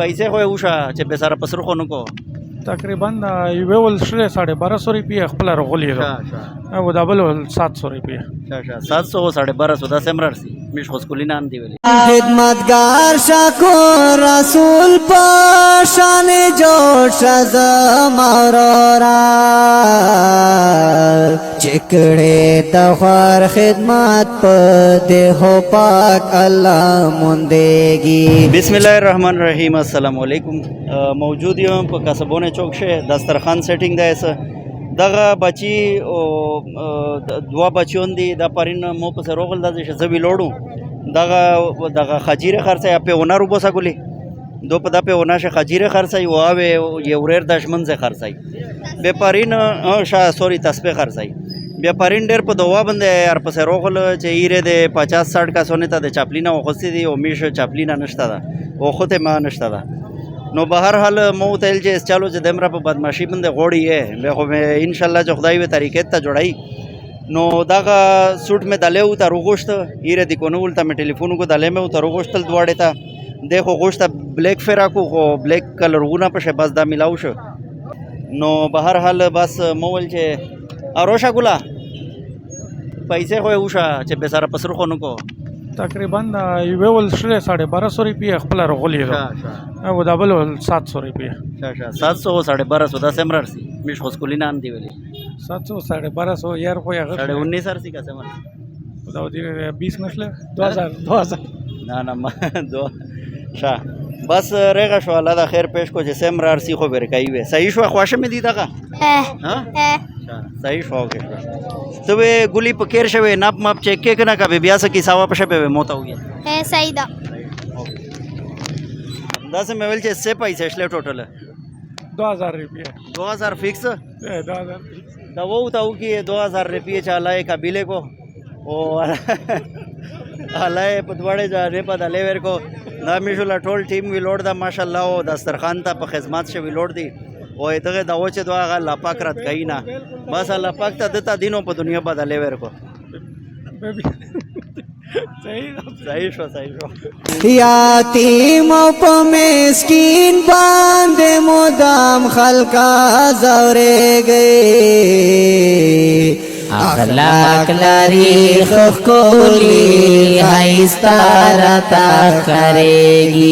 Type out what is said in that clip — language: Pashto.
پیسې خو یې وشه چې به سره پسر خو نکو تقریبا یوه ول شله 1250 روپیه خپل رغلی شا او دا بل 700 روپیه شا 700 1250 دا سمرار سی میش خو سکولی نام دی ویلی خدمتگار شکر رسول پاشان جوش زمارورا چکڑے دخوار خدمت پدے ہو پاک اللہ مندگی بسم الله الرحمن الرحیم السلام علیکم موجود یم په کسبونه چوک شه دسترخوان سیټینګ دی سه دغه بچی او دوا بچون دي د پرین مو په سروغل د زوی لوړو دغه خجیره خرڅه په ونر وبسا ګلی دو په د په وناشه خجیره خرڅه یو اوه یو ریر دشمن زه خرڅای به پرین شا سوري تسبیح خرڅای بیا پرین ډیر په دوا باندې یار په سروغل چې ایره د 50-60 کا سونه ته د چاپلینا وخصې دي او میشه چاپلینا نشته ده او خته ما نشته ده نو به هر حال مو تل چې چالو چې دمره په بدمعشي باندې غوړی یې به خو ان شاء الله چې خدای به طریقې ته جوړای نو داغه سوټ مې دلې او تر غوښت ایره د کونول ته مې ټلیفون کو دلې مې او تر غوښتل دواړه ته دیکھو غوښت بلیک فراکو خو بلیک کلر غونه په شه بس دا ملاو شو نو به هر حال بس مول چې اروشا ګلا پیسې خو وشه چې به سره پسر خو نکو تقریبا یوه ول شله 1250 روپیه خپل رغلی او دا بل 700 روپیه شا 700 1250 دا سمرار سی میش خو سکولی نام دی ویلی 700 1250 یار خو هغه 19 سر سی کا سمر دا دی 20 نشله 2000 نه دو شا بس رغه شو الله دا خیر پیش کو چې سمرار سی خو ورکای وي صحیح شو خواشه مې دی دغه ها صحیح شو کې تو به ګلی په کیر شوی ناپ ماپ چیک کې کنه کا بیا سکی ساوا په شپه موتا وي صحیح ده دا سه مې ول چې سه پیسې شله ټوټل 2000 روپیه 2000 فکس 2000 دا وو تاو کې 2000 روپیه چالای قبیله کو او علای په دواړه ځای په دلې ور کو دا میشل ټول ټیم وی لوړ دا ماشاءالله او دسترخوان ته په خدمت شوی لوړ دی او دغه دا و چې دوا غ الله پاک رات کینا بس الله پاک ته دتا دینو په دنیا بدلې ور کو صحیح شو یتیم او په مسکین باندې مدام خلقا زورې گئے اخلاق لري خو کولی هایستار تا خرېږي